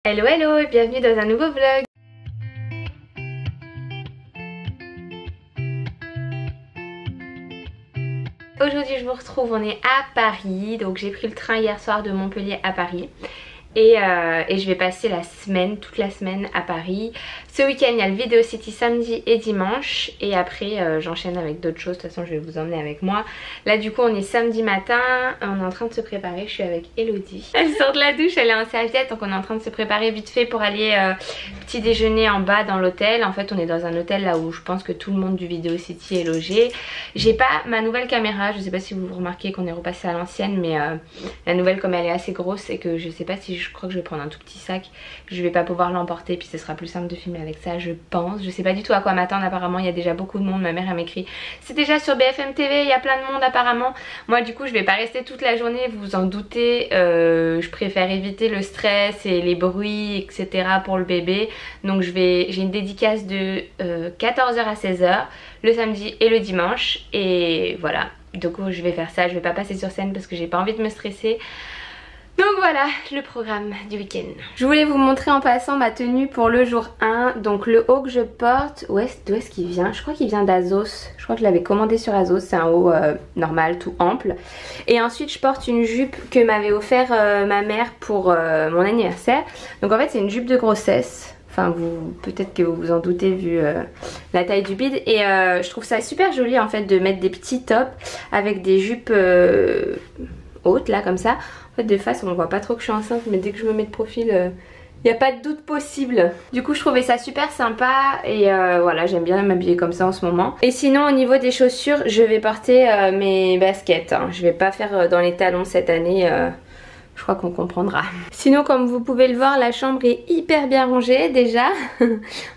Hello hello et bienvenue dans un nouveau vlog. Aujourd'hui je vous retrouve, on est à Paris, donc j'ai pris le train hier soir de Montpellier à Paris. Et je vais passer la semaine, toute la semaine à Paris. Ce week-end il y a le Video City samedi et dimanche. Et après j'enchaîne avec d'autres choses, de toute façon je vais vous emmener avec moi. Là du coup on est samedi matin, on est en train de se préparer, je suis avec Elodie. Elle sort de la douche, elle est en serviette, donc on est en train de se préparer vite fait pour aller petit déjeuner en bas dans l'hôtel. En fait on est dans un hôtel là où je pense que tout le monde du Video City est logé. J'ai pas ma nouvelle caméra, je sais pas si vous remarquez qu'on est repassé à l'ancienne, mais la nouvelle comme elle est assez grosse et que je sais pas si je crois que je vais prendre un tout petit sac, je vais pas pouvoir l'emporter, puis ce sera plus simple de filmer avec ça je pense. Je sais pas du tout à quoi m'attendre, apparemment il y a déjà beaucoup de monde, ma mère elle m'écrit c'est déjà sur BFM TV, il y a plein de monde apparemment. Moi du coup je vais pas rester toute la journée, vous vous en doutez, je préfère éviter le stress et les bruits etc pour le bébé. Donc j'ai une dédicace de 14h à 16h le samedi et le dimanche et voilà. Du coup je vais faire ça, je vais pas passer sur scène parce que j'ai pas envie de me stresser. Donc voilà le programme du week-end. Je voulais vous montrer en passant ma tenue pour le jour 1. Donc le haut que je porte, d'où est-ce qu'il vient? Je crois qu'il vient d'Azos. Je crois que je l'avais commandé sur Azos. C'est un haut normal, tout ample. Et ensuite je porte une jupe que m'avait offert ma mère pour mon anniversaire. Donc en fait c'est une jupe de grossesse. Enfin peut-être que vous vous en doutez vu la taille du bide. Et je trouve ça super joli en fait de mettre des petits tops avec des jupes hautes là comme ça. En fait de face on voit pas trop que je suis enceinte, mais dès que je me mets de profil il n'y a pas de doute possible. Du coup je trouvais ça super sympa et voilà j'aime bien m'habiller comme ça en ce moment. Et sinon au niveau des chaussures je vais porter mes baskets hein. Je vais pas faire dans les talons cette année, je crois qu'on comprendra. Sinon comme vous pouvez le voir la chambre est hyper bien rangée déjà.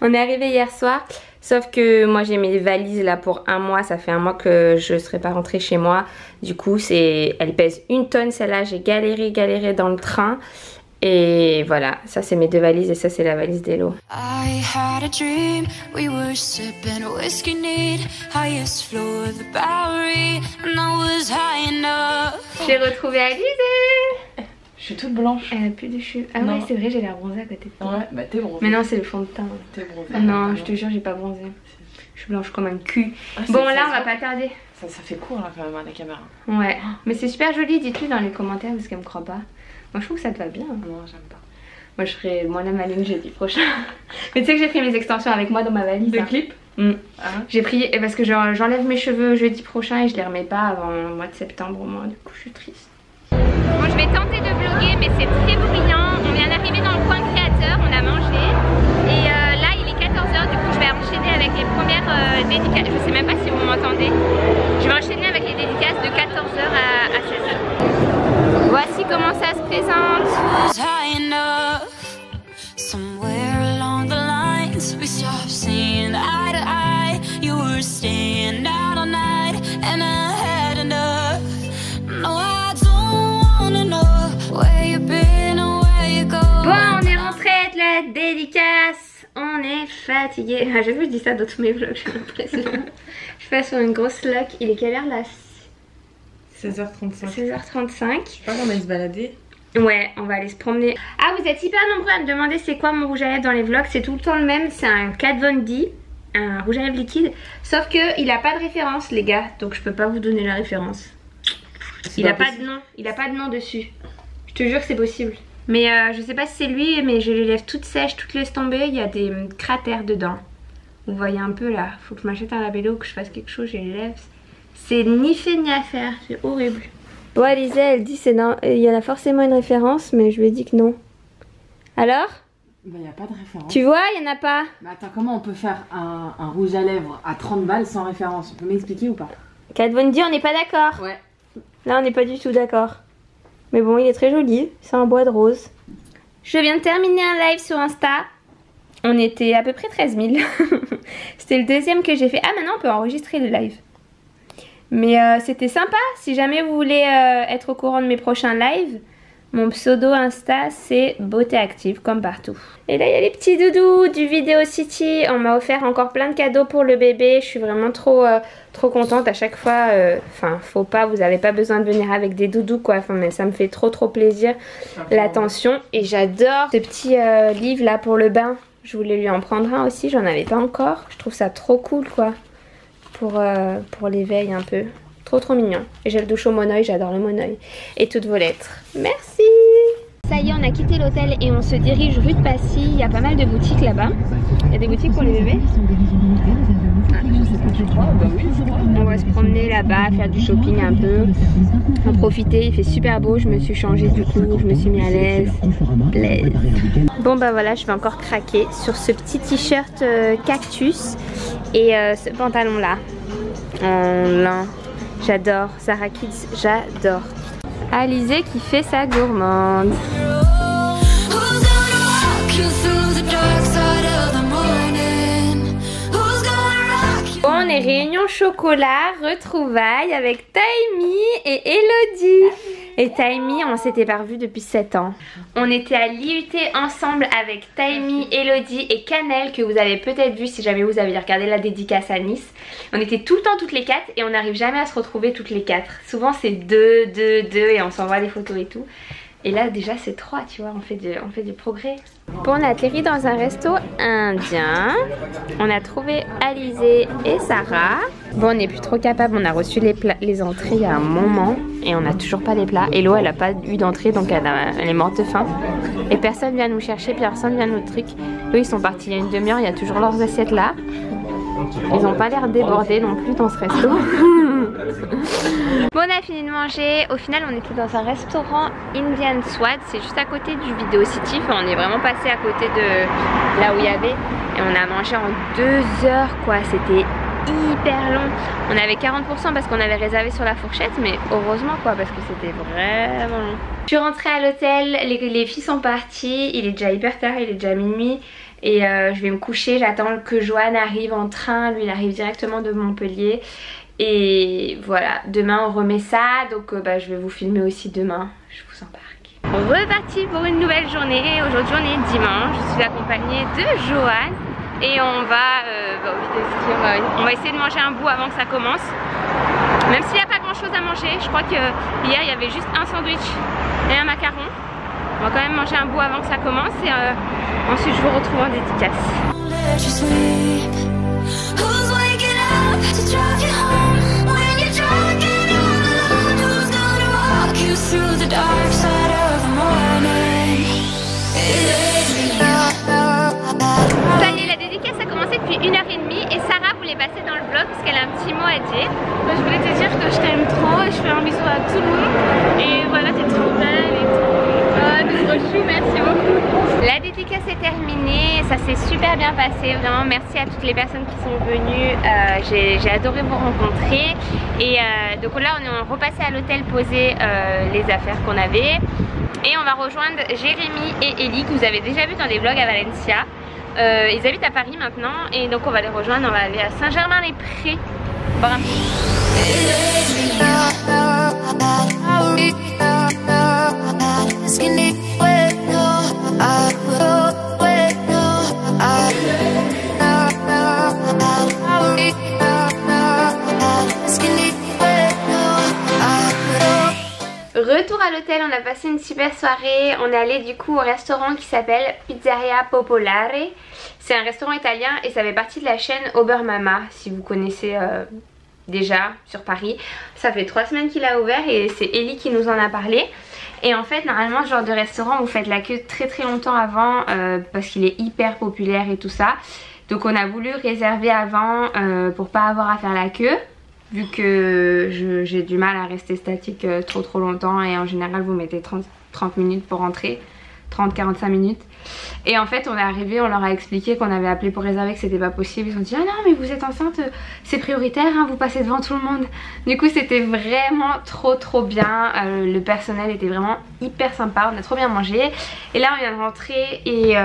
On est arrivé hier soir. Sauf que moi j'ai mes valises là pour un mois, ça fait un mois que je serai pas rentrée chez moi. Du coup elle pèse 1 tonne celle-là, j'ai galéré dans le train. Et voilà, ça c'est mes 2 valises et ça c'est la valise d'Elo. J'ai retrouvé Alizée. Je suis toute blanche. Elle a plus de cheveux. Ah non. Ouais c'est vrai j'ai l'air bronzée à côté de toi. Ouais bah t'es bronzée. Mais non c'est le fond de teint. T'es bronzée. Ah non je te jure j'ai pas bronzé. Je suis blanche comme un cul. Bon là on va pas tarder. Ça fait court là quand même à la caméra. Ouais mais c'est super joli, dites-le dans les commentaires parce qu'elle me croit pas. Moi je trouve que ça te va bien. Non j'aime pas. Moi je ferai moi la maline jeudi prochain. Mais tu sais que j'ai pris mes extensions avec moi dans ma valise. De clips J'ai pris parce que j'enlève mes cheveux jeudi prochain et je les remets pas avant le mois de septembre au moins. Du coup je suis triste. Bon je vais tenter de vlogger mais c'est très bruyant. On vient d'arriver dans le coin créateur, on a mangé. Et là il est 14h, du coup je vais enchaîner avec les premières dédicaces. Je sais même pas si vous m'entendez. Je vais enchaîner avec les dédicaces de 14h à 16h. Voici comment ça se présente. Bon, on est rentré de la dédicace. On est fatigué. Ah, j'ai vu, je dis ça dans tous mes vlogs, j'ai l'impression. Je passe sur une grosse loc. Il est quelle heure là? 16h35. 16h35. Je sais pas, on va se balader. Ouais, on va aller se promener. Ah, vous êtes hyper nombreux à me demander c'est quoi mon rouge à lèvres dans les vlogs. C'est tout le temps le même, c'est un Kat Von D, un rouge à lèvres liquide. Sauf que il a pas de référence les gars, donc je peux pas vous donner la référence. Il a pas de nom, il a pas de nom dessus. Je te jure que c'est possible. Mais je sais pas si c'est lui, mais j'ai les lèvres toutes sèches, toutes laissées tomber, il y a des cratères dedans. Vous voyez un peu là, faut que je m'achète un labello, que je fasse quelque chose, j'ai les lèvres. C'est ni fait ni à faire, c'est horrible. Bon Alizée elle dit il y en a forcément une référence mais je lui ai dit que non. Alors? Bah y a pas de référence. Tu vois il y en a pas. Mais attends comment on peut faire un rouge à lèvres à 30 balles sans référence? On peut m'expliquer ou pas? Kat Von D on n'est pas d'accord. Ouais. Là on n'est pas du tout d'accord. Mais bon il est très joli, c'est un bois de rose. Je viens de terminer un live sur Insta. On était à peu près 13 000. C'était le deuxième que j'ai fait. Ah maintenant on peut enregistrer le live. Mais c'était sympa, si jamais vous voulez être au courant de mes prochains lives, Mon pseudo Insta c'est beauté active comme partout. Et là il y a les petits doudous du Video City. On m'a offert encore plein de cadeaux pour le bébé. Je suis vraiment trop contente à chaque fois. Enfin faut pas, vous avez pas besoin de venir avec des doudous quoi. Enfin mais ça me fait trop plaisir l'attention. Et j'adore ce petit livre là pour le bain. Je voulais lui en prendre un aussi, j'en avais pas encore. Je trouve ça trop cool quoi. Pour l'éveil un peu. Trop mignon. Et j'ai le douche au monoeil, j'adore le monoeil. Et toutes vos lettres. Merci. Ça y est, on a quitté l'hôtel et on se dirige rue de Passy. Il y a pas mal de boutiques là-bas. Il y a des boutiques pour les bébés. On va se promener là-bas, faire du shopping un peu. En profiter, il fait super beau. Je me suis changée du coup, je me suis mis à l'aise. Bon bah voilà, je vais encore craquer sur ce petit t-shirt cactus et ce pantalon là en lin. J'adore, Zara Kids, j'adore. Alizé qui fait sa gourmande. Bon, on est réunion chocolat, retrouvailles avec Taimi et Elodie. Et Taimi, on s'était pas revus depuis 7 ans. On était à l'IUT ensemble avec Taimi, Elodie et Canel, que vous avez peut-être vu si jamais vous avez regardé la dédicace à Nice. On était tout le temps toutes les 4 et on n'arrive jamais à se retrouver toutes les 4. Souvent c'est 2 et on s'envoie des photos et tout. Et là déjà c'est 3, tu vois, on fait du progrès. Bon, on a atterri dans un resto indien. On a trouvé Alizé et Sarah. Bon, on n'est plus trop capable, on a reçu les entrées il y a un moment et on n'a toujours pas les plats. Hello, elle n'a pas eu d'entrée donc elle est morte de faim. Et personne vient nous chercher, personne vient nous truc. Eux ils sont partis il y a une demi-heure, il y a toujours leurs assiettes là. Ils n'ont pas l'air débordés non plus dans ce resto. Bon, on a fini de manger. Au final on était dans un restaurant Indian Swad. C'est juste à côté du Video City. Enfin, on est vraiment passé à côté de là où il y avait. Et on a mangé en 2 heures quoi. C'était hyper long. On avait 40% parce qu'on avait réservé sur la fourchette. Mais heureusement quoi, parce que c'était vraiment long. Je suis rentrée à l'hôtel. Les filles sont parties. Il est déjà hyper tard, il est déjà minuit. Et je vais me coucher, j'attends que Johan arrive en train, lui il arrive directement de Montpellier. Et voilà, demain on remet ça, donc je vais vous filmer aussi demain, je vous embarque. Reparti pour une nouvelle journée, aujourd'hui on est dimanche, je suis accompagnée de Johan. Et on va essayer de manger un bout avant que ça commence. Même s'il n'y a pas grand chose à manger, je crois que hier il y avait juste un sandwich et un macaron. On va quand même manger un bout avant que ça commence et ensuite je vous retrouve en dédicace. Ça y est, la dédicace a commencé depuis 1h30 et Sarah voulait passer dans le vlog parce qu'elle a un petit mot à dire. Je voulais te dire que je t'aime trop et je fais un bisou à tout le monde. Et voilà, t'es trop belle et tout. T'es trop chou, merci beaucoup. La dédicace est terminée, ça s'est super bien passé, vraiment merci à toutes les personnes qui sont venues, j'ai adoré vous rencontrer. Et donc là on est repassé à l'hôtel poser les affaires qu'on avait. Et on va rejoindre Jérémy et Ellie que vous avez déjà vu dans des vlogs à Valencia. Ils habitent à Paris maintenant et donc on va les rejoindre, on va aller à Saint-Germain-les-Prés. Bon. Retour à l'hôtel, on a passé une super soirée. On est allé du coup au restaurant qui s'appelle Pizzeria Popolare. C'est un restaurant italien et ça fait partie de la chaîne Obermama, si vous connaissez déjà sur Paris. Ça fait 3 semaines qu'il a ouvert et c'est Ellie qui nous en a parlé. Et en fait normalement ce genre de restaurant vous faites la queue très longtemps avant parce qu'il est hyper populaire et tout ça. Donc on a voulu réserver avant pour pas avoir à faire la queue. Vu que j'ai du mal à rester statique trop longtemps et en général vous mettez 30 minutes pour rentrer, 30-45 minutes. Et en fait on est arrivé, on leur a expliqué qu'on avait appelé pour réserver, que c'était pas possible. Ils ont dit ah non mais vous êtes enceinte, c'est prioritaire hein, vous passez devant tout le monde. Du coup c'était vraiment trop bien, le personnel était vraiment hyper sympa, on a trop bien mangé. Et là on vient de rentrer et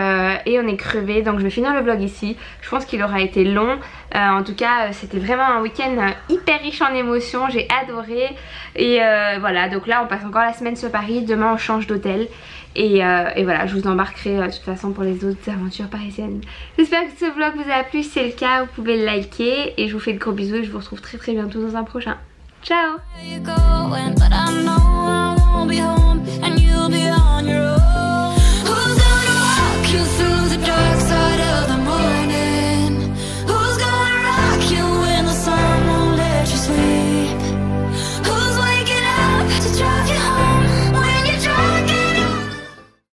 on est crevé, donc je vais finir le vlog ici. Je pense qu'il aura été long, en tout cas c'était vraiment un week-end hyper riche en émotions, j'ai adoré. Et voilà, donc là on passe encore la semaine sur Paris, demain on change d'hôtel. Et voilà, je vous embarquerai de toute façon pour les autres aventures parisiennes. J'espère que ce vlog vous a plu, si c'est le cas vous pouvez le liker. Et je vous fais de gros bisous et je vous retrouve très bientôt dans un prochain. Ciao!